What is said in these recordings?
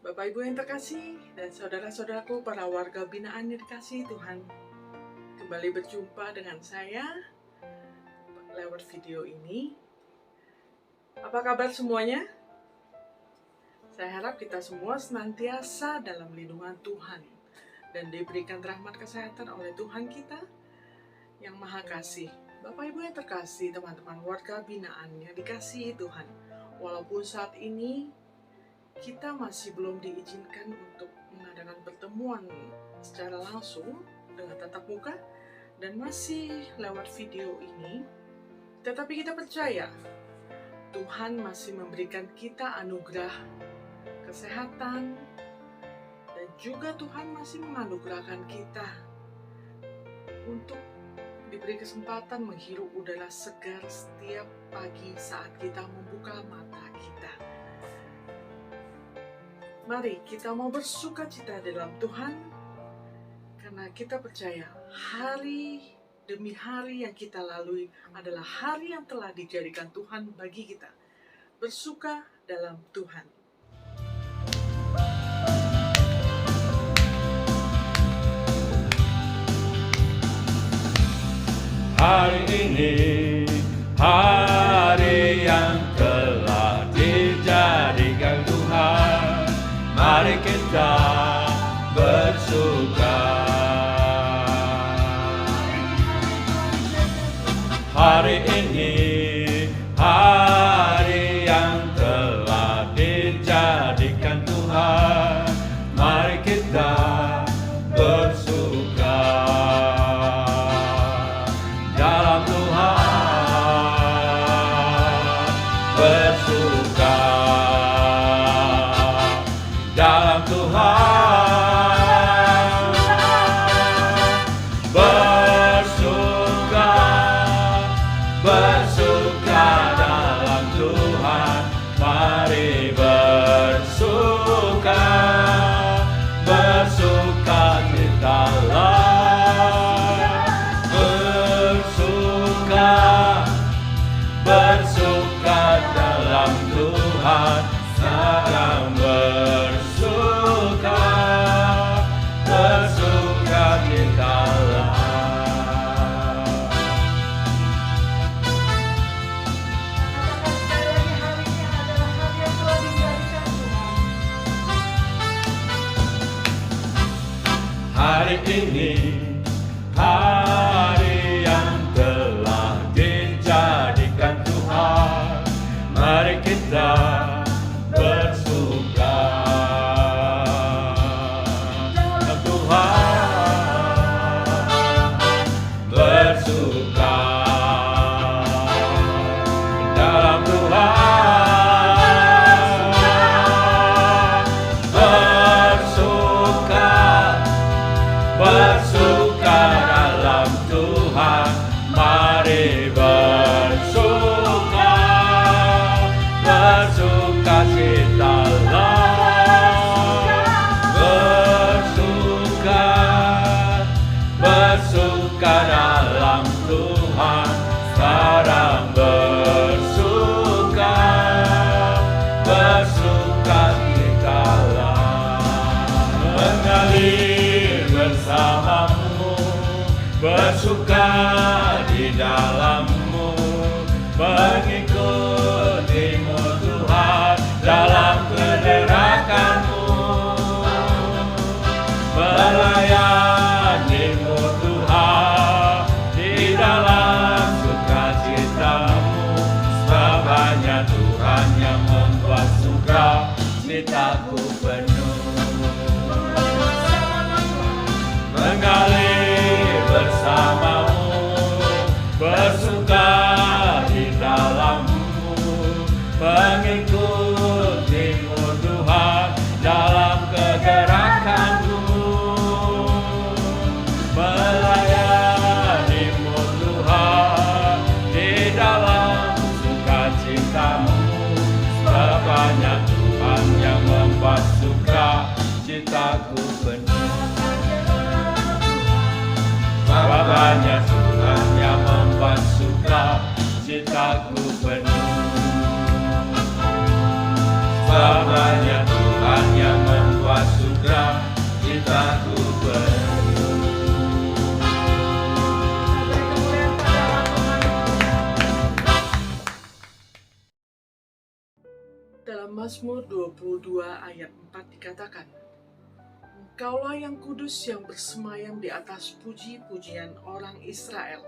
Bapak Ibu yang terkasih dan saudara-saudaraku para warga binaan yang dikasihi Tuhan, kembali berjumpa dengan saya lewat video ini. Apa kabar semuanya? Saya harap kita semua senantiasa dalam lindungan Tuhan dan diberikan rahmat kesehatan oleh Tuhan kita yang Maha Kasih. Bapak Ibu yang terkasih, teman-teman warga binaan yang dikasihi Tuhan, walaupun saat ini kita masih belum diizinkan untuk mengadakan pertemuan secara langsung dengan tatap muka dan masih lewat video ini, tetapi kita percaya Tuhan masih memberikan kita anugerah kesehatan dan juga Tuhan masih menganugerahkan kita untuk diberi kesempatan menghirup udara segar setiap pagi saat kita membuka mata kita. Mari kita mau bersukacita dalam Tuhan, karena kita percaya hari demi hari yang kita lalui adalah hari yang telah dijadikan Tuhan bagi kita. Bersuka dalam Tuhan. Hari ini, hari yang telah dijadikan Tuhan, mari kita bersuka. Hari ini, hari yang telah dijadikan Tuhan, mari kita bersuka. Dalam Tuhan bersuka, dalam Tuhan bersuka, bersuka dalam Tuhan, mari bersuka, bersuka citalah. Bersuka dalam Tuhan, sedang bersuka, bersuka citalah. Hari ini, hari yang telah dijadikan Tuhan, mari kita bersuka. Dalam Tuhan bersuka, dalam Tuhan bersuka, bersuka dalam Tuhan, mari bersuka, bersuka citalah. Bersuka, bersuka dalam Tuhan, sekarang bersuka, bersuka citalah. Mengalir bersamamu, bersuka di dalammu, mengikutimu Tuhan dalam kederakanmu, melayanimu Tuhan di dalam sukacitamu, sebab hanya Tuhan yang membuat sukacitaku penuh. Mengalir bersamamu, bersuka di dalammu, mengikutimu Tuhan dalam kegerakanmu, melayanimu Tuhan di dalam sukacitamu, sebab hanya Tuhan yang membuat suka Mazmur 22 ayat 4 dikatakan, Engkaulah yang kudus yang bersemayam di atas puji-pujian orang Israel.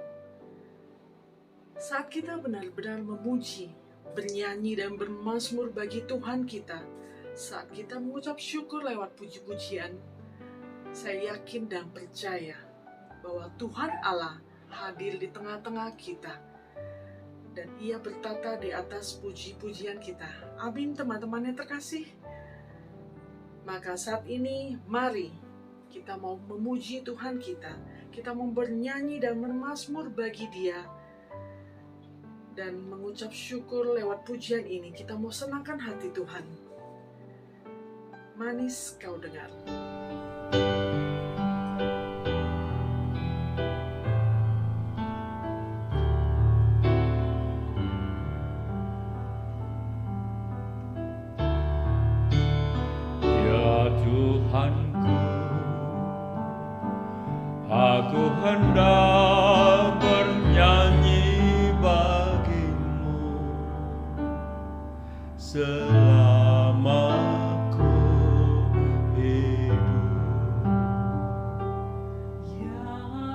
Saat kita benar-benar memuji, bernyanyi dan bermazmur bagi Tuhan kita, saat kita mengucap syukur lewat puji-pujian, saya yakin dan percaya bahwa Tuhan Allah hadir di tengah-tengah kita dan Ia bertata di atas puji-pujian kita. Amin, teman-teman yang terkasih. Maka saat ini mari kita mau memuji Tuhan kita mau bernyanyi dan bermazmur bagi Dia, dan mengucap syukur lewat pujian ini. Kita mau senangkan hati Tuhan. Manis kau dengar. Ya Tuhanku, aku hendak bernyanyi bagimu selama ku hidup. Ya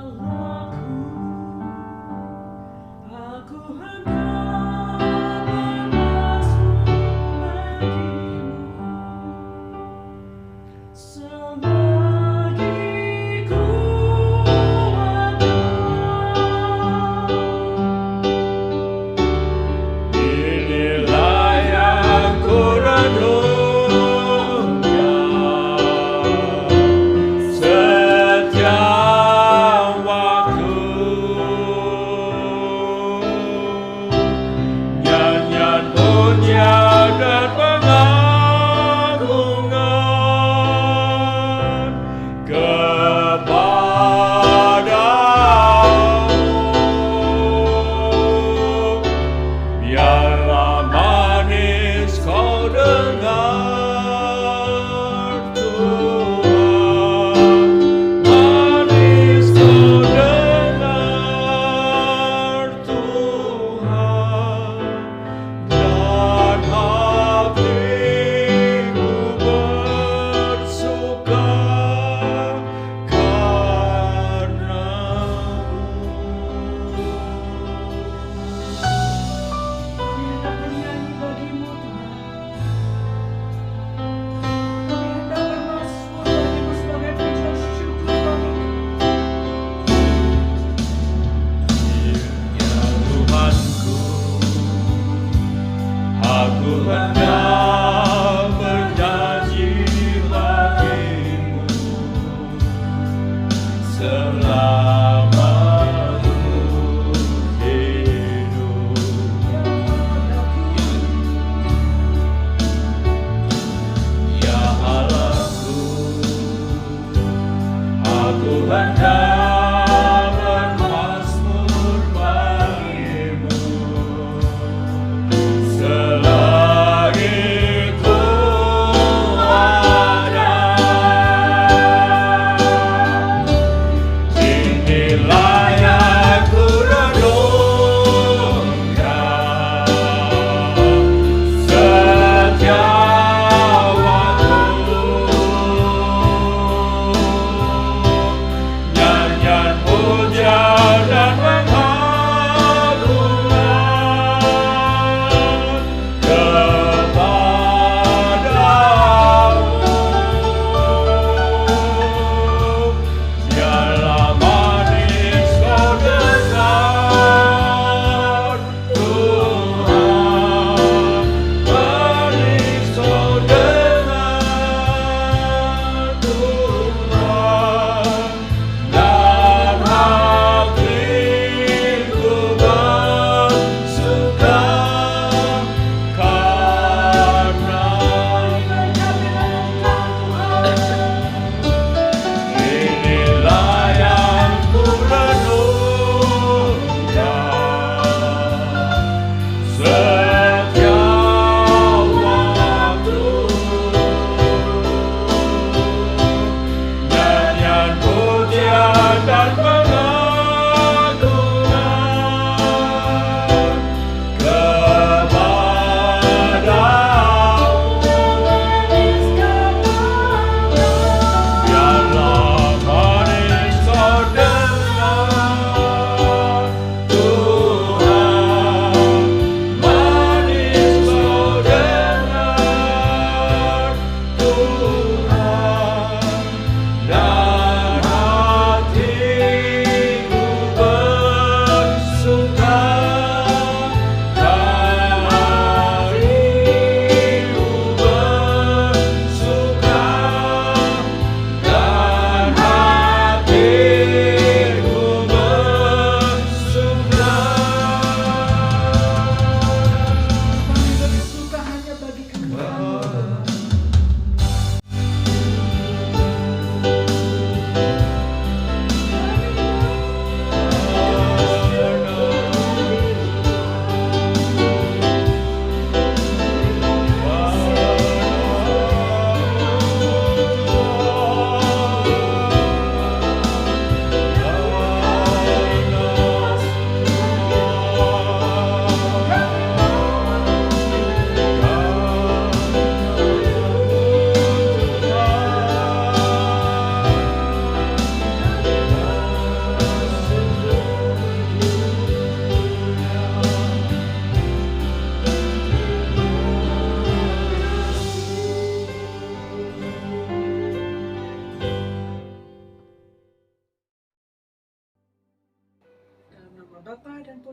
Allahku, aku hendak bermazmur bagimu selagi ku ada.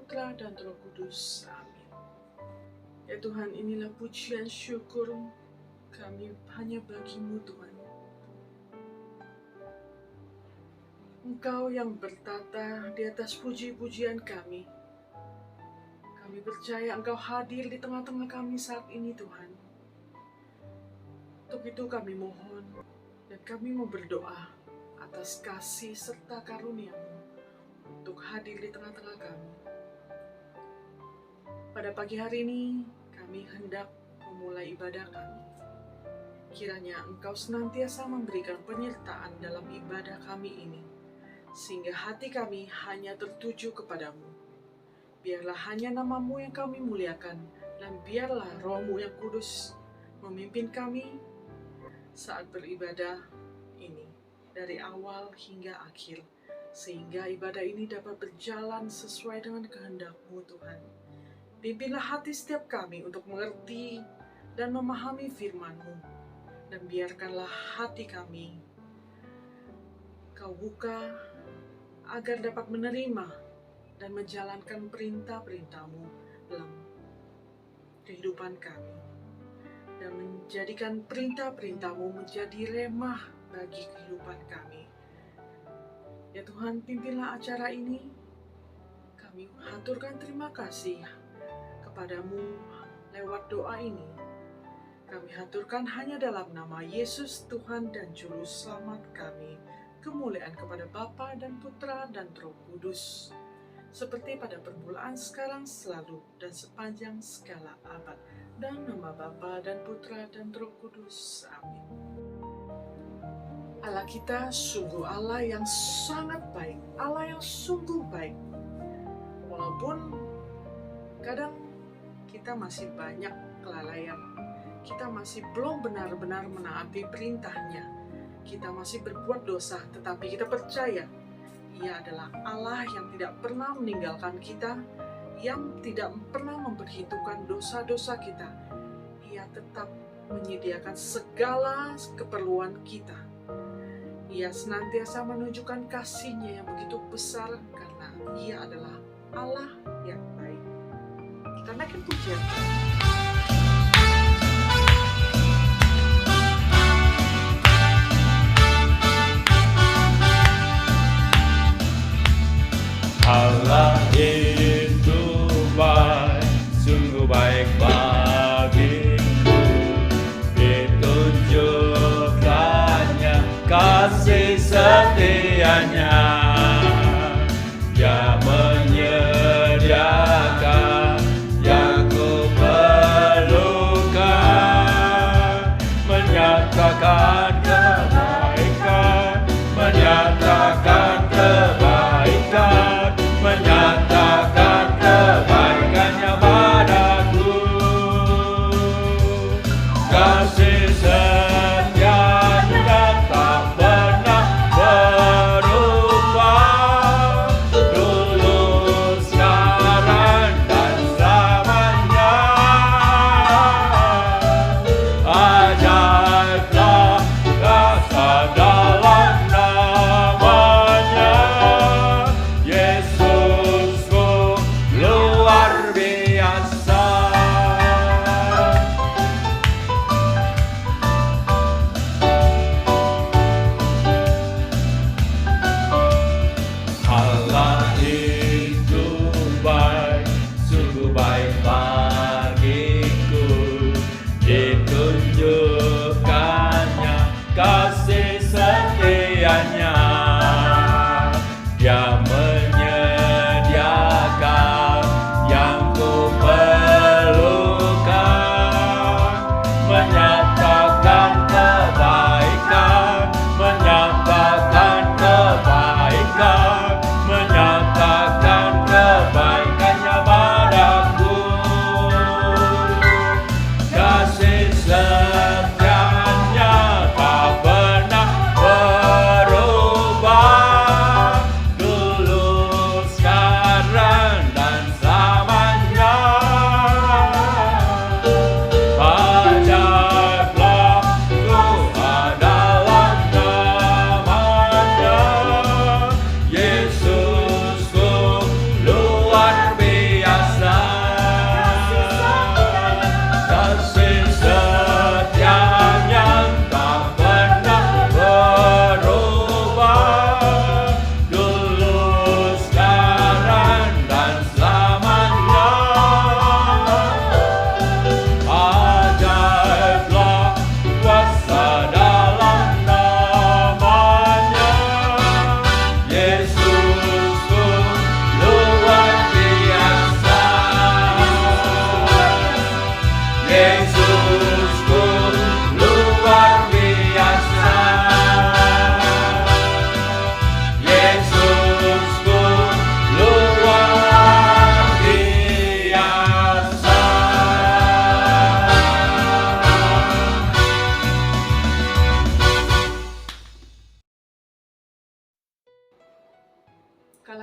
Putra, dan Roh Kudus. Amin. Ya Tuhan, inilah pujian syukur kami hanya bagi-Mu Tuhan. Engkau yang bertata di atas puji-pujian kami. Kami percaya Engkau hadir di tengah-tengah kami saat ini Tuhan. Untuk itu kami mohon dan kami mau berdoa atas kasih serta karunia-Mu untuk hadir di tengah-tengah kami. Pada pagi hari ini kami hendak memulai ibadah kami. Kiranya Engkau senantiasa memberikan penyertaan dalam ibadah kami ini, sehingga hati kami hanya tertuju kepadamu. Biarlah hanya nama-Mu yang kami muliakan, dan biarlah Roh-Mu yang kudus memimpin kami saat beribadah ini, dari awal hingga akhir, sehingga ibadah ini dapat berjalan sesuai dengan kehendak-Mu Tuhan. Pimpinlah hati setiap kami untuk mengerti dan memahami firman-Mu, dan biarkanlah hati kami Kau buka agar dapat menerima dan menjalankan perintah-perintah-Mu dalam kehidupan kami, dan menjadikan perintah-perintah-Mu menjadi remah bagi kehidupan kami. Ya Tuhan, pimpinlah acara ini. Kami haturkan terima kasih kepadamu lewat doa ini. Kami haturkan hanya dalam nama Yesus Tuhan dan Juru Selamat kami. Kemuliaan kepada Bapa dan Putra dan Roh Kudus, seperti pada permulaan, sekarang, selalu, dan sepanjang segala abad. Dan nama Bapa dan Putra dan Roh Kudus. Amin. Allah kita sungguh Allah yang sangat baik, Allah yang sungguh baik. Walaupun kadang kita masih banyak kelalaian, kita masih belum benar-benar menaati perintah-Nya, kita masih berbuat dosa, tetapi kita percaya Ia adalah Allah yang tidak pernah meninggalkan kita, yang tidak pernah memperhitungkan dosa-dosa kita. Ia tetap menyediakan segala keperluan kita. Ia senantiasa menunjukkan kasih-Nya yang begitu besar karena Ia adalah Allah yang baik. Kita naikkan pujian. Allah itu baik, sungguh baik bagiku. Ditunjukkannya kasih setia-Nya. Dia menyediakan yang ku perlukan, menyatakan kebaikan, menyatakan kebaikan, menyatakan kebaikan-Nya padaku. Kasih setia-Nya tak pernah berubah, dulu, sekarang, dan selamanya. Ajaiblah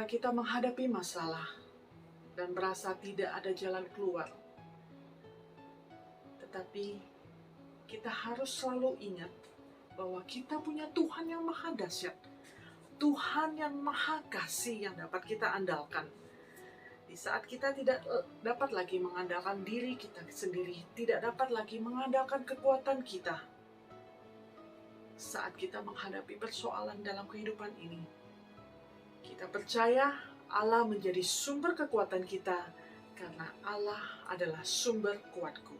ketika kita menghadapi masalah dan merasa tidak ada jalan keluar. Tetapi kita harus selalu ingat bahwa kita punya Tuhan yang maha dahsyat, Tuhan yang maha kasih yang dapat kita andalkan. Di saat kita tidak dapat lagi mengandalkan diri kita sendiri, tidak dapat lagi mengandalkan kekuatan kita, saat kita menghadapi persoalan dalam kehidupan ini, kita percaya Allah menjadi sumber kekuatan kita, karena Allah adalah sumber kuatku.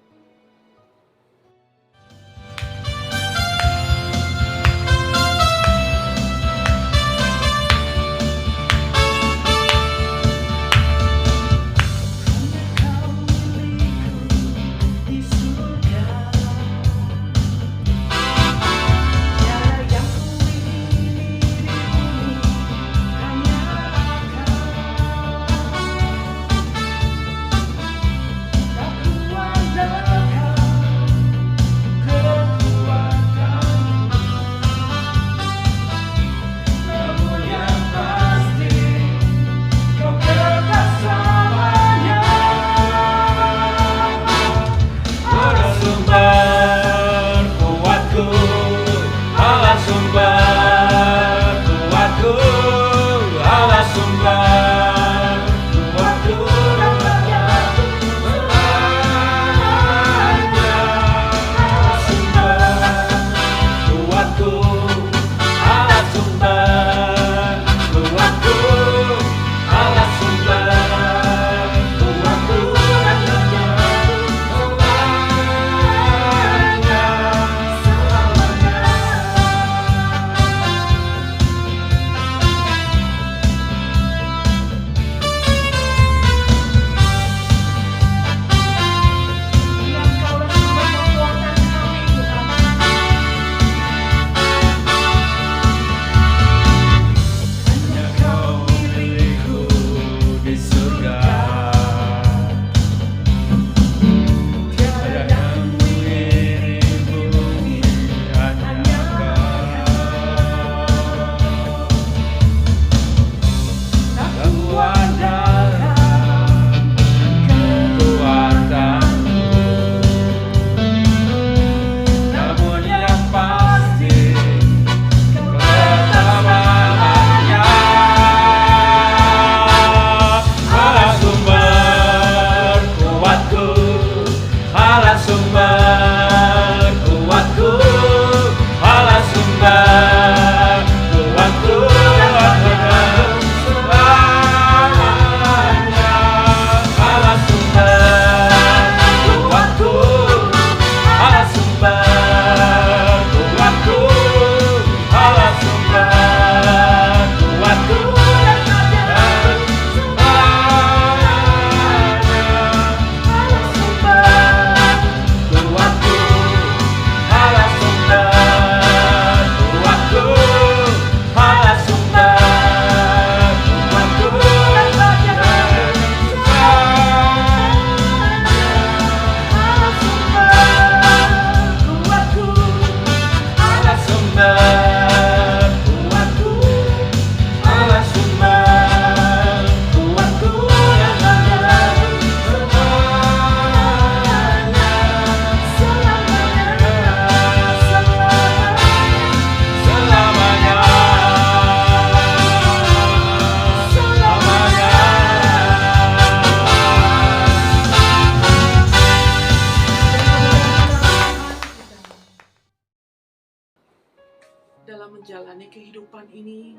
Dalam menjalani kehidupan ini,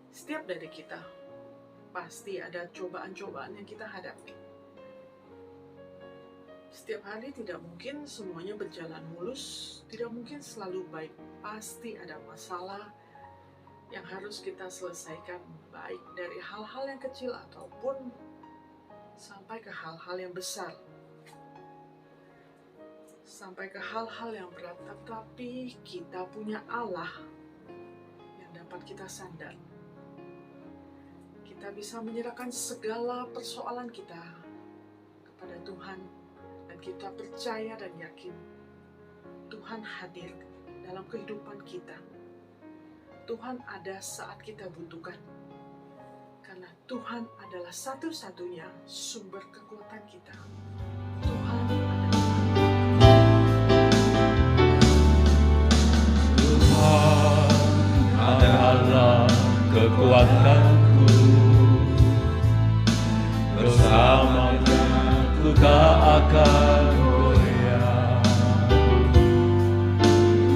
setiap dari kita pasti ada cobaan-cobaan yang kita hadapi. Setiap hari tidak mungkin semuanya berjalan mulus, tidak mungkin selalu baik. Pasti ada masalah yang harus kita selesaikan, baik dari hal-hal yang kecil ataupun sampai ke hal-hal yang besar. Sampai ke hal-hal yang berat, tetapi kita punya Allah yang dapat kita sandar. Kita bisa menyerahkan segala persoalan kita kepada Tuhan, dan kita percaya dan yakin Tuhan hadir dalam kehidupan kita. Tuhan ada saat kita butuhkan, karena Tuhan adalah satu-satunya sumber kekuatan kita. Tuhan adalah adalah kekuatanku, bersamanya ku tak akan goyah.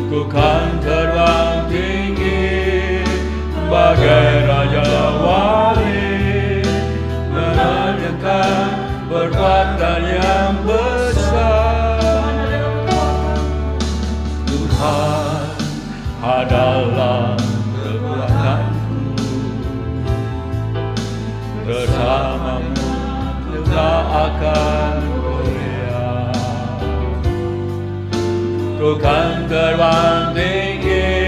Ku kan terbang tinggi bagai raja wali, menanyakan perbuatan yang besar. Tuhan adalah kekuatanku, bersamamu ku tak akan goyah. Ku kan terbang tinggi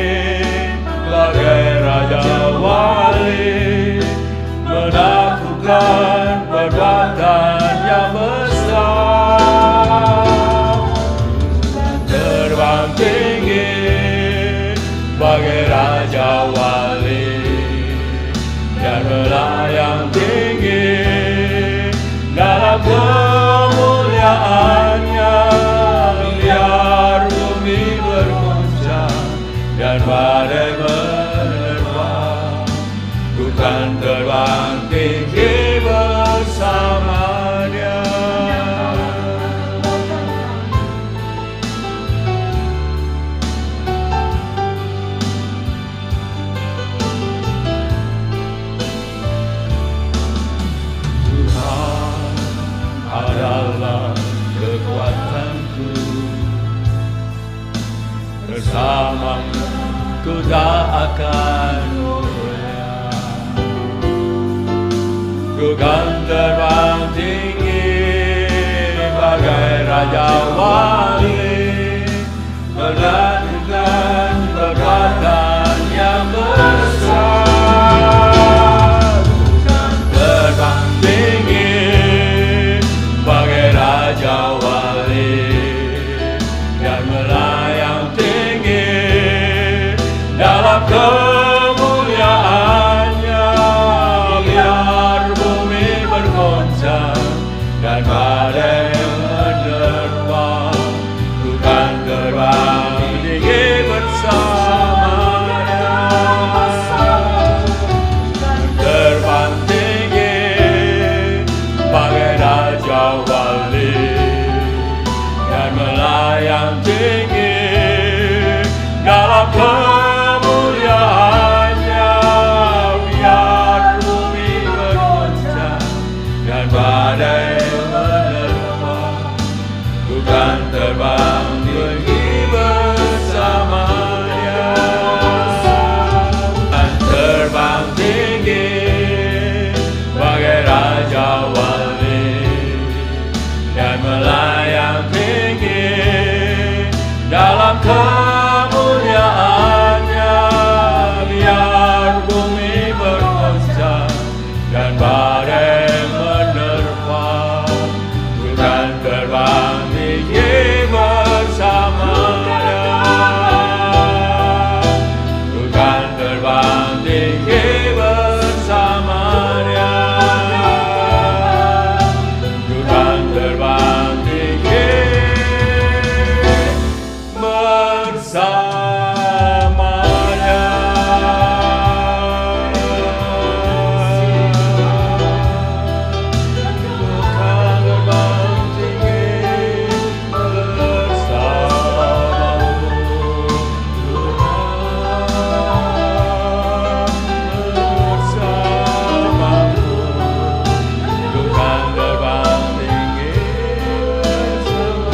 bagai raja wali, melakukan perbuatan yang besar. Terbang tinggi bagai raja wali dan melayang tinggi dalam kemuliaannya, biar bumi bergoncang dan badai menerpa. Ku kan terbang tinggi bersamanya. Adalah kekuatanku, bersamamu ku tak akan goyah. Ku kan terbang tinggi bagai raja wali, melakukan perbuatan yang besar. Terbang tinggi bagai raja wali dan melayang tinggi dalam kemuliaannya, biar bumi bergoncang dan badai menerpa. Ku kan terbang tinggi bersamanya. Terbang tinggi bagai raja wali dan melayang tinggi dalam kemuliaannya, biar bumi bergoncang dan badai menerpa. Ku kan terbang tinggi bersamanya. Dan terbang tinggi bagai raja wali dan melayang tinggi dalam kemuliaannya, biar bumi bergoncang dan badai menerpa. Ku kan terbang tinggi bersamanya. Ku kan terbang tinggi bersamanya. Ku kan terbang tinggi bersamanya. Ku kan terbang tinggi bersamamu. Bersamamu. Ku kan terbang tinggi bersamamu.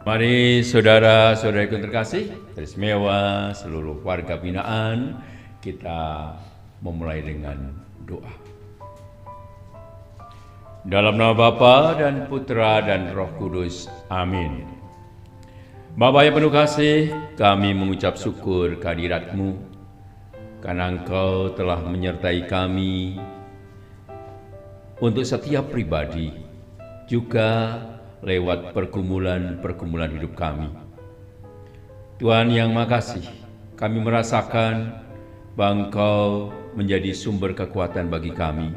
Mari saudara-saudara yang terkasih, teristimewa seluruh warga binaan, kita memulai dengan doa. Dalam nama Bapa dan Putra dan Roh Kudus, amin. Bapa yang penuh kasih, kami mengucap syukur kehadirat-Mu, karena Engkau telah menyertai kami untuk setiap pribadi, juga lewat pergumulan-pergumulan hidup kami. Tuhan yang makasih, kami merasakan bahwa Engkau menjadi sumber kekuatan bagi kami.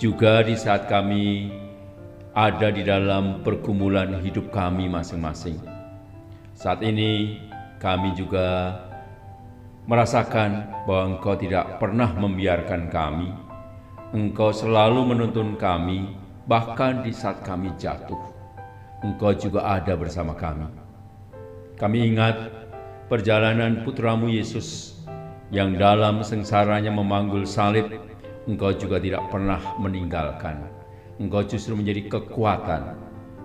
Juga di saat kami ada di dalam pergumulan hidup kami masing-masing. Saat ini kami juga merasakan bahwa Engkau tidak pernah membiarkan kami. Engkau selalu menuntun kami, bahkan di saat kami jatuh. Engkau juga ada bersama kami. Kami ingat perjalanan putramu Yesus yang dalam sengsaranya memanggul salib. Engkau juga tidak pernah meninggalkan. Engkau justru menjadi kekuatan.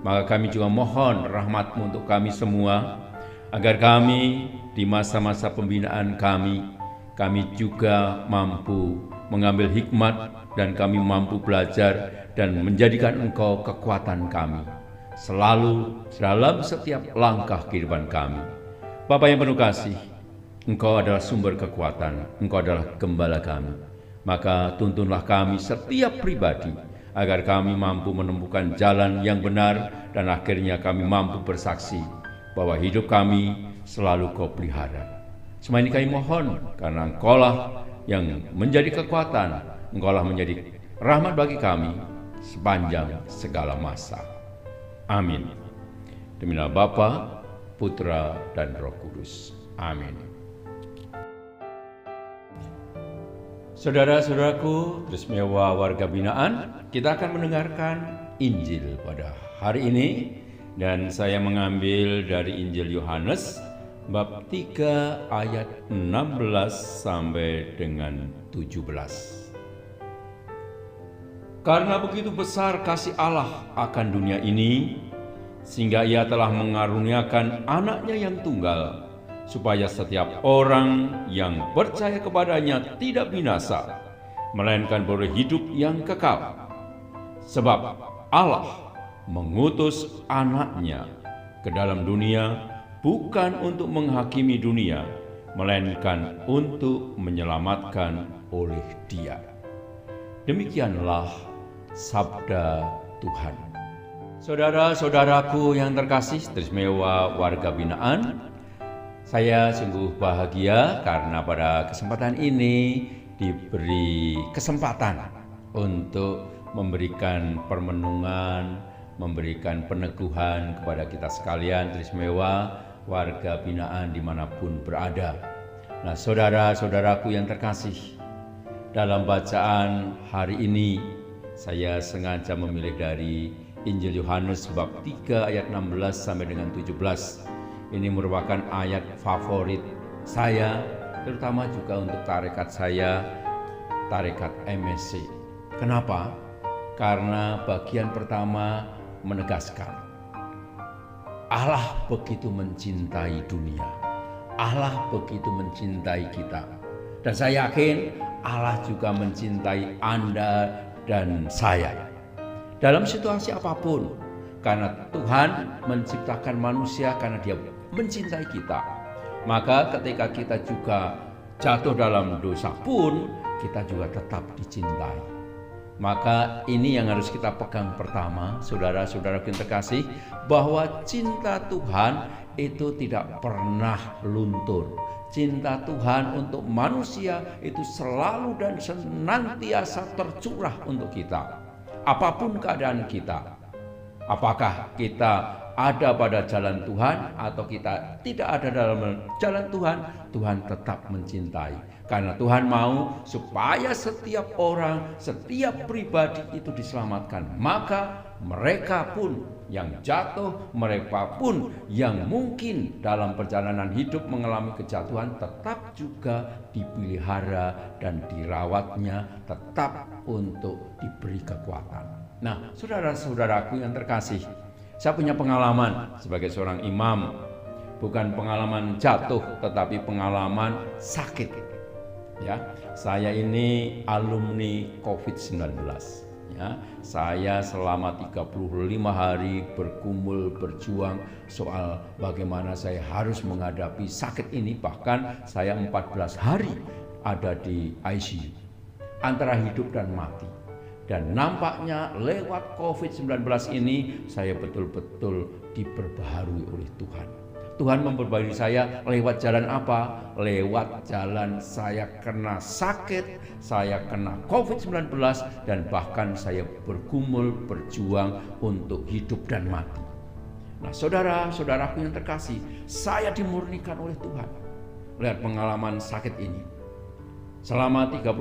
Maka kami juga mohon rahmat-Mu untuk kami semua, agar kami di masa-masa pembinaan kami juga mampu mengambil hikmat dan kami mampu belajar dan menjadikan Engkau kekuatan kami selalu dalam setiap langkah kehidupan kami. Bapa yang penuh kasih, Engkau adalah sumber kekuatan, Engkau adalah gembala kami. Maka tuntunlah kami setiap pribadi, agar kami mampu menemukan jalan yang benar dan akhirnya kami mampu bersaksi bahwa hidup kami selalu Kau pelihara. Semua ini kami mohon karena Engkaulah yang menjadi kekuatan, Engkaulah menjadi rahmat bagi kami sepanjang segala masa. Amin. Demi nama Bapa, Putra, dan Roh Kudus. Amin. Saudara-saudaraku, teristimewa warga binaan, kita akan mendengarkan Injil pada hari ini, dan saya mengambil dari Injil Yohanes bab 3 ayat 16 sampai dengan 17. Karena begitu besar kasih Allah akan dunia ini, sehingga Ia telah mengaruniakan anaknya yang tunggal, supaya setiap orang yang percaya kepadanya tidak binasa, melainkan beroleh hidup yang kekal. Sebab Allah mengutus anaknya ke dalam dunia bukan untuk menghakimi dunia, melainkan untuk menyelamatkan oleh Dia. Demikianlah sabda Tuhan. Saudara-saudaraku yang terkasih, teristimewa warga binaan, saya sungguh bahagia karena pada kesempatan ini diberi kesempatan untuk memberikan permenungan, memberikan peneguhan kepada kita sekalian, teristimewa warga binaan dimanapun berada. Nah, saudara-saudaraku yang terkasih, dalam bacaan hari ini saya sengaja memilih dari Injil Yohanes bab 3 ayat 16 sampai dengan 17. Ini merupakan ayat favorit saya, terutama juga untuk tarekat saya, tarekat MSC. Kenapa? Karena bagian pertama menegaskan Allah begitu mencintai dunia. Allah begitu mencintai kita. Dan saya yakin Allah juga mencintai Anda dan saya. Dalam situasi apapun, karena Tuhan menciptakan manusia karena Dia mencintai kita. Maka ketika kita juga jatuh dalam dosa pun, kita juga tetap dicintai. Maka ini yang harus kita pegang pertama, saudara-saudara yang terkasih, bahwa cinta Tuhan itu tidak pernah luntur. Cinta Tuhan untuk manusia itu selalu dan senantiasa tercurah untuk kita. Apapun keadaan kita, apakah kita ada pada jalan Tuhan atau kita tidak ada dalam jalan Tuhan, Tuhan tetap mencintai. Karena Tuhan mau supaya setiap orang, setiap pribadi itu diselamatkan. Maka mereka pun yang jatuh, mereka pun yang mungkin dalam perjalanan hidup mengalami kejatuhan tetap juga dipelihara dan dirawatnya, tetap untuk diberi kekuatan. Nah, saudara-saudaraku yang terkasih, Saya punya pengalaman sebagai seorang imam, bukan pengalaman jatuh tetapi pengalaman sakit. Ya, saya ini alumni COVID-19. Ya, saya selama 35 hari bergumul berjuang soal bagaimana saya harus menghadapi sakit ini, bahkan saya 14 hari ada di ICU antara hidup dan mati. Dan nampaknya lewat COVID-19 ini saya betul-betul diperbaharui oleh Tuhan. Tuhan memperbaiki saya lewat jalan apa? Lewat jalan saya kena sakit, saya kena COVID-19, dan bahkan saya bergumul berjuang untuk hidup dan mati. Nah, saudara-saudaraku yang terkasih, saya dimurnikan oleh Tuhan lewat pengalaman sakit ini. Selama 35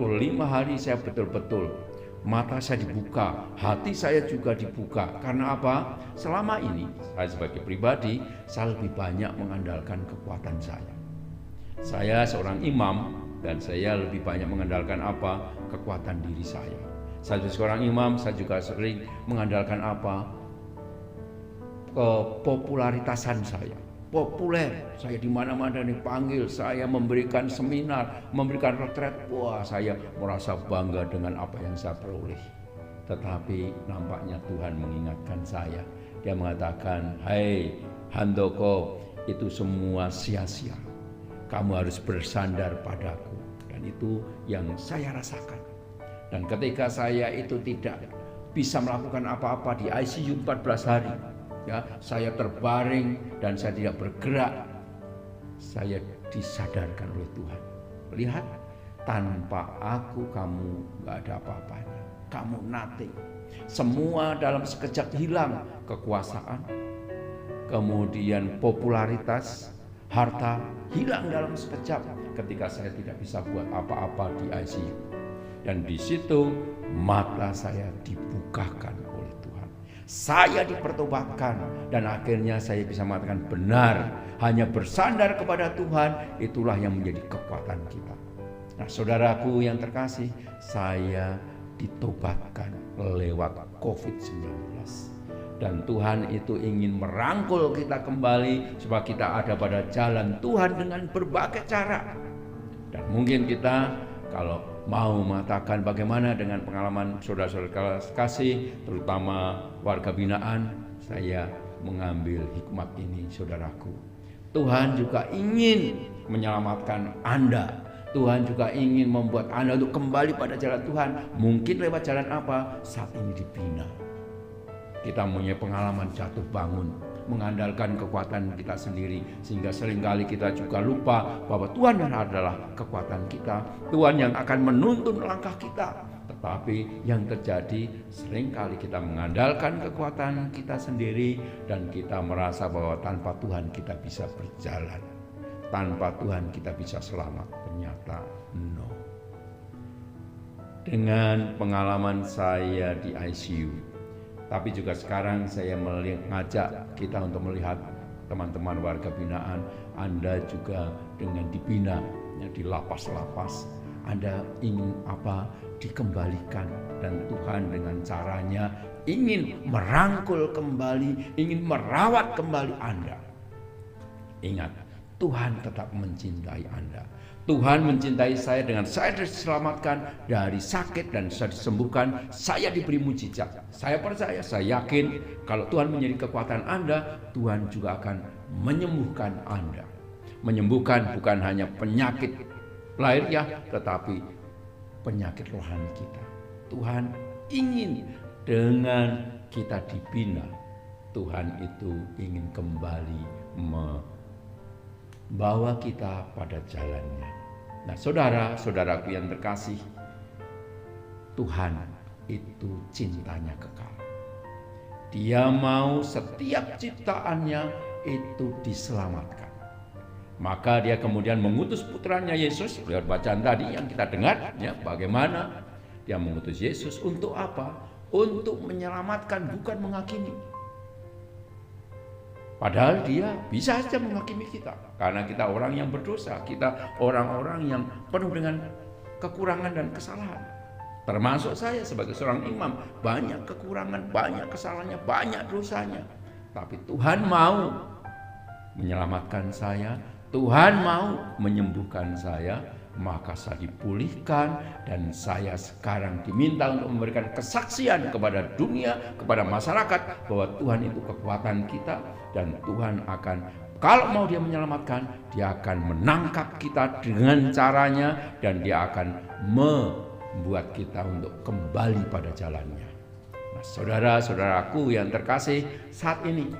hari saya betul-betul mata saya dibuka, hati saya juga dibuka. Karena apa? Selama ini saya sebagai pribadi, saya lebih banyak mengandalkan kekuatan saya. Saya seorang imam dan saya lebih banyak mengandalkan apa? Kekuatan diri saya. Saya seorang imam, saya juga sering mengandalkan apa? Kepopularitasan saya. Populer, saya di mana-mana dipanggil, saya memberikan seminar, memberikan retret, wah saya merasa bangga dengan apa yang saya peroleh. Tetapi nampaknya Tuhan mengingatkan saya, dia mengatakan, "Hai Handoko, itu semua sia-sia, kamu harus bersandar padaku." Dan itu yang saya rasakan. Dan ketika saya itu tidak bisa melakukan apa-apa di ICU 14 hari, ya, saya terbaring dan saya tidak bergerak. Saya disadarkan oleh Tuhan. Lihat, tanpa aku kamu gak ada apa-apanya. Kamu nothing. Semua dalam sekejap hilang. Kekuasaan, kemudian popularitas, harta hilang dalam sekejap ketika saya tidak bisa buat apa-apa di ICU. Dan di situ mata saya dibukakan oleh Tuhan. Saya dipertobatkan dan akhirnya saya bisa mengatakan benar, hanya bersandar kepada Tuhan itulah yang menjadi kekuatan kita. Nah, saudaraku yang terkasih, saya ditobatkan lewat COVID-19. Dan Tuhan itu ingin merangkul kita kembali supaya kita ada pada jalan Tuhan dengan berbagai cara. Dan mungkin kita kalau mau mengatakan bagaimana dengan pengalaman saudara-saudara kasih, terutama warga binaan, saya mengambil hikmat ini, saudaraku. Tuhan juga ingin menyelamatkan Anda. Tuhan juga ingin membuat Anda untuk kembali pada jalan Tuhan. Mungkin lewat jalan apa? Saat ini dibina. Kita punya pengalaman jatuh bangun, mengandalkan kekuatan kita sendiri, sehingga seringkali kita juga lupa bahwa Tuhan adalah kekuatan kita, Tuhan yang akan menuntun langkah kita. Tetapi yang terjadi seringkali kita mengandalkan kekuatan kita sendiri dan kita merasa bahwa tanpa Tuhan kita bisa berjalan, tanpa Tuhan kita bisa selamat. Ternyata no. Dengan pengalaman saya di ICU, tapi juga sekarang saya mengajak kita untuk melihat teman-teman warga binaan, Anda juga dengan dibina ya, di lapas-lapas, Anda ingin apa? Dikembalikan, dan Tuhan dengan caranya ingin merangkul kembali, ingin merawat kembali Anda. Ingat, Tuhan tetap mencintai Anda. Tuhan mencintai saya dengan saya diselamatkan dari sakit dan saya disembuhkan, saya diberi mujizat. Saya percaya, saya yakin kalau Tuhan menjadi kekuatan Anda, Tuhan juga akan menyembuhkan Anda. Menyembuhkan bukan hanya penyakit lahiriah, tetapi penyakit rohani kita. Tuhan ingin dengan kita dibina, Tuhan itu ingin kembali membawa kita pada jalannya. Nah, saudara-saudaraku yang terkasih, Tuhan itu cintanya kekal. Dia mau setiap ciptaannya itu diselamatkan. Maka dia kemudian mengutus putranya Yesus, lewat bacaan tadi yang kita dengar, ya, bagaimana dia mengutus Yesus untuk apa? Untuk menyelamatkan, bukan menghakimi. Padahal dia bisa saja menghakimi kita, karena kita orang yang berdosa, kita orang-orang yang penuh dengan kekurangan dan kesalahan. Termasuk saya sebagai seorang imam, banyak kekurangan, banyak kesalahannya, banyak dosanya. Tapi Tuhan mau menyelamatkan saya, Tuhan mau menyembuhkan saya, maka saya dipulihkan dan saya sekarang diminta untuk memberikan kesaksian kepada dunia, kepada masyarakat bahwa Tuhan itu kekuatan kita dan Tuhan akan, kalau mau dia menyelamatkan, dia akan menangkap kita dengan caranya dan dia akan membuat kita untuk kembali pada jalannya. Nah, saudara-saudaraku yang terkasih, saat ini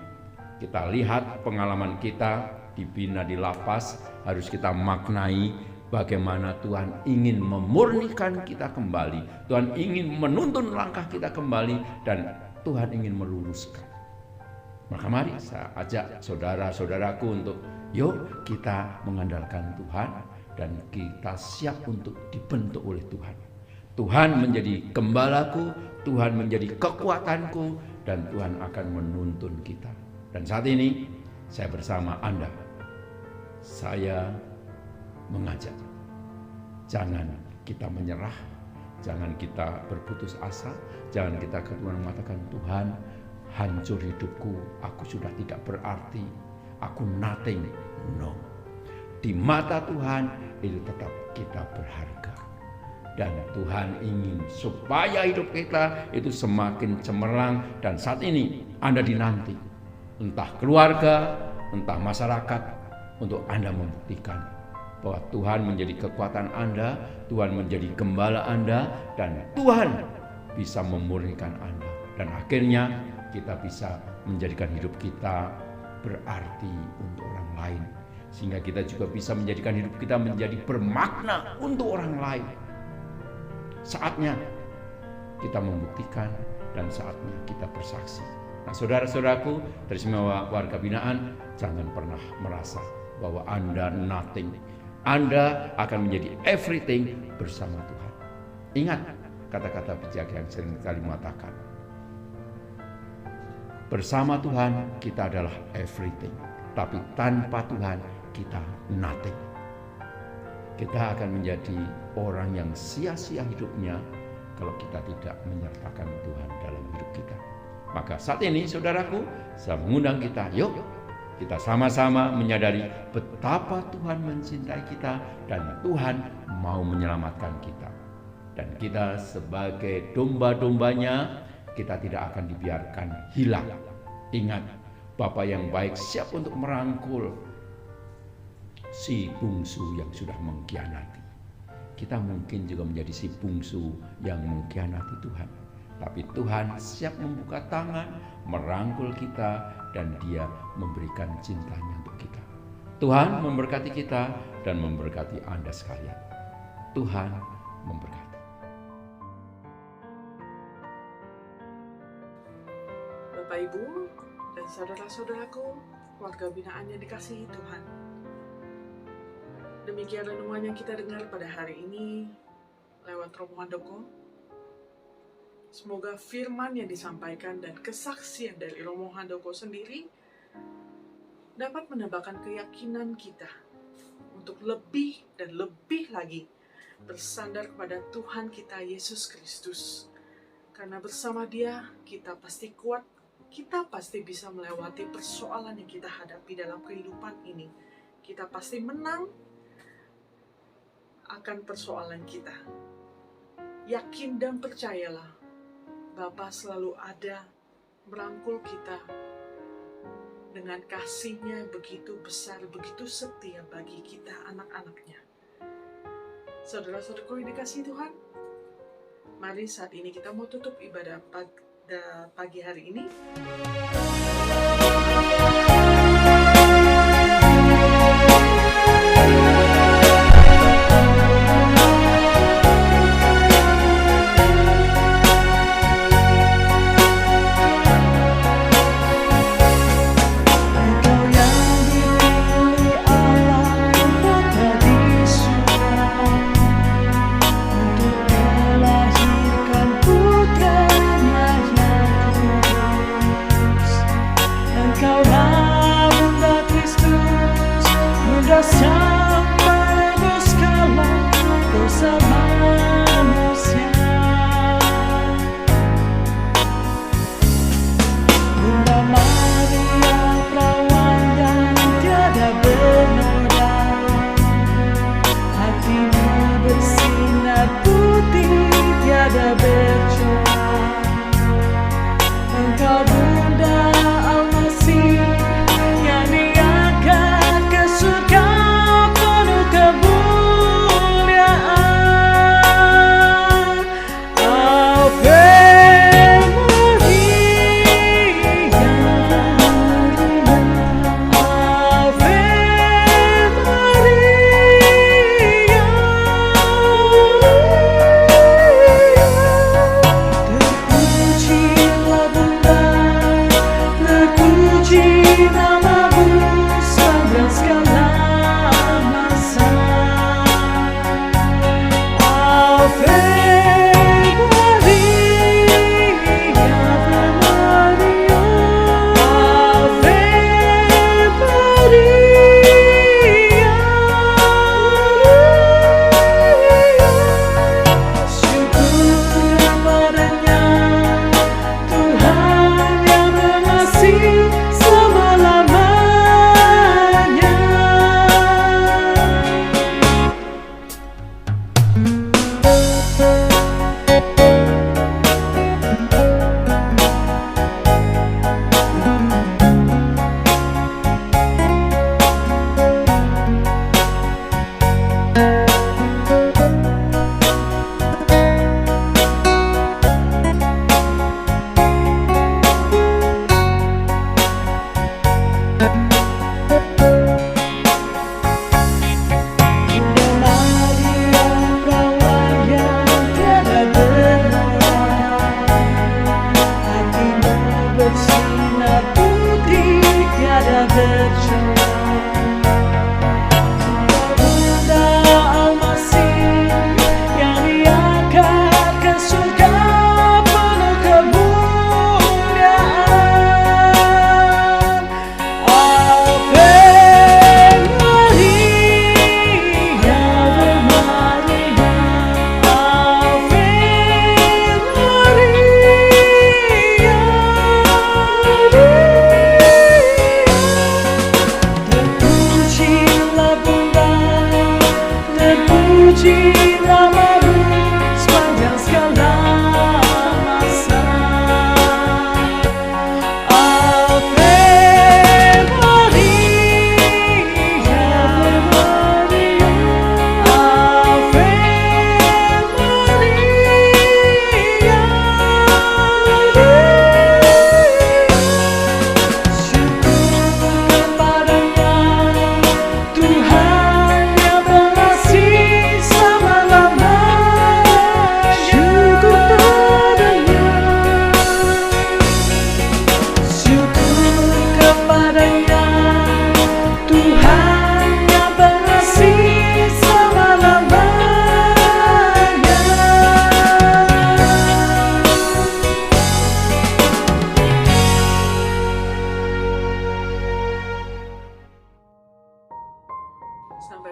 kita lihat pengalaman kita dibina di lapas, harus kita maknai bagaimana Tuhan ingin memurnikan kita kembali, Tuhan ingin menuntun langkah kita kembali, dan Tuhan ingin meluruskan. Maka mari saya ajak saudara-saudaraku untuk yuk kita mengandalkan Tuhan dan kita siap untuk dibentuk oleh Tuhan. Tuhan menjadi gembalaku, Tuhan menjadi kekuatanku, dan Tuhan akan menuntun kita. Dan saat ini saya bersama Anda. Saya mengajak, jangan kita menyerah, jangan kita berputus asa, jangan kita kemudian mengatakan, Tuhan, hancur hidupku, aku sudah tidak berarti, aku nothing. No, di mata Tuhan itu tetap kita berharga. Dan Tuhan ingin supaya hidup kita itu semakin cemerlang. Dan saat ini Anda dinanti, entah keluarga, entah masyarakat, untuk Anda membuktikan bahwa Tuhan menjadi kekuatan Anda, Tuhan menjadi gembala Anda, dan Tuhan bisa memurnikan Anda. Dan akhirnya kita bisa menjadikan hidup kita berarti untuk orang lain. Sehingga kita juga bisa menjadikan hidup kita menjadi bermakna untuk orang lain. Saatnya kita membuktikan dan saatnya kita bersaksi. Nah, saudara-saudaraku, teristimewa warga binaan, jangan pernah merasa bahwa Anda nothing. Anda akan menjadi everything bersama Tuhan. Ingat kata-kata bijak yang sering kali mengatakan, bersama Tuhan kita adalah everything, tapi tanpa Tuhan kita nothing. Kita akan menjadi orang yang sia-sia hidupnya kalau kita tidak menyertakan Tuhan dalam hidup kita. Maka saat ini saudaraku, saya mengundang kita, yuk kita sama-sama menyadari betapa Tuhan mencintai kita dan Tuhan mau menyelamatkan kita. Dan kita sebagai domba-dombanya, kita tidak akan dibiarkan hilang. Ingat, Bapa yang baik siap untuk merangkul si bungsu yang sudah mengkhianati. Kita mungkin juga menjadi si bungsu yang mengkhianati Tuhan. Tapi Tuhan siap membuka tangan, merangkul kita, dan Dia memberikan cintanya untuk kita. Tuhan memberkati kita dan memberkati Anda sekalian. Tuhan memberkati. Bapak Ibu dan saudara-saudaraku, warga binaan yang dikasihi Tuhan. Demikian renungan yang kita dengar pada hari ini lewat Romo Handoko. Semoga firman yang disampaikan dan kesaksian dari Romo Handoko sendiri dapat menambahkan keyakinan kita untuk lebih dan lebih lagi bersandar kepada Tuhan kita Yesus Kristus. Karena bersama Dia kita pasti kuat, kita pasti bisa melewati persoalan yang kita hadapi dalam kehidupan ini. Kita pasti menang akan persoalan kita. Yakin dan percayalah, Bapa selalu ada merangkul kita dengan kasih-Nya yang begitu besar, begitu setia bagi kita anak-anak-Nya. Saudara-saudaraku yang dikasihi Tuhan, mari saat ini kita mau tutup ibadah pada pagi hari ini.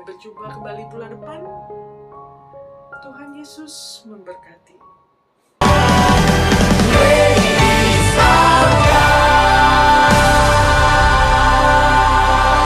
berjumpa kembali bulan depan. Tuhan Yesus memberkati.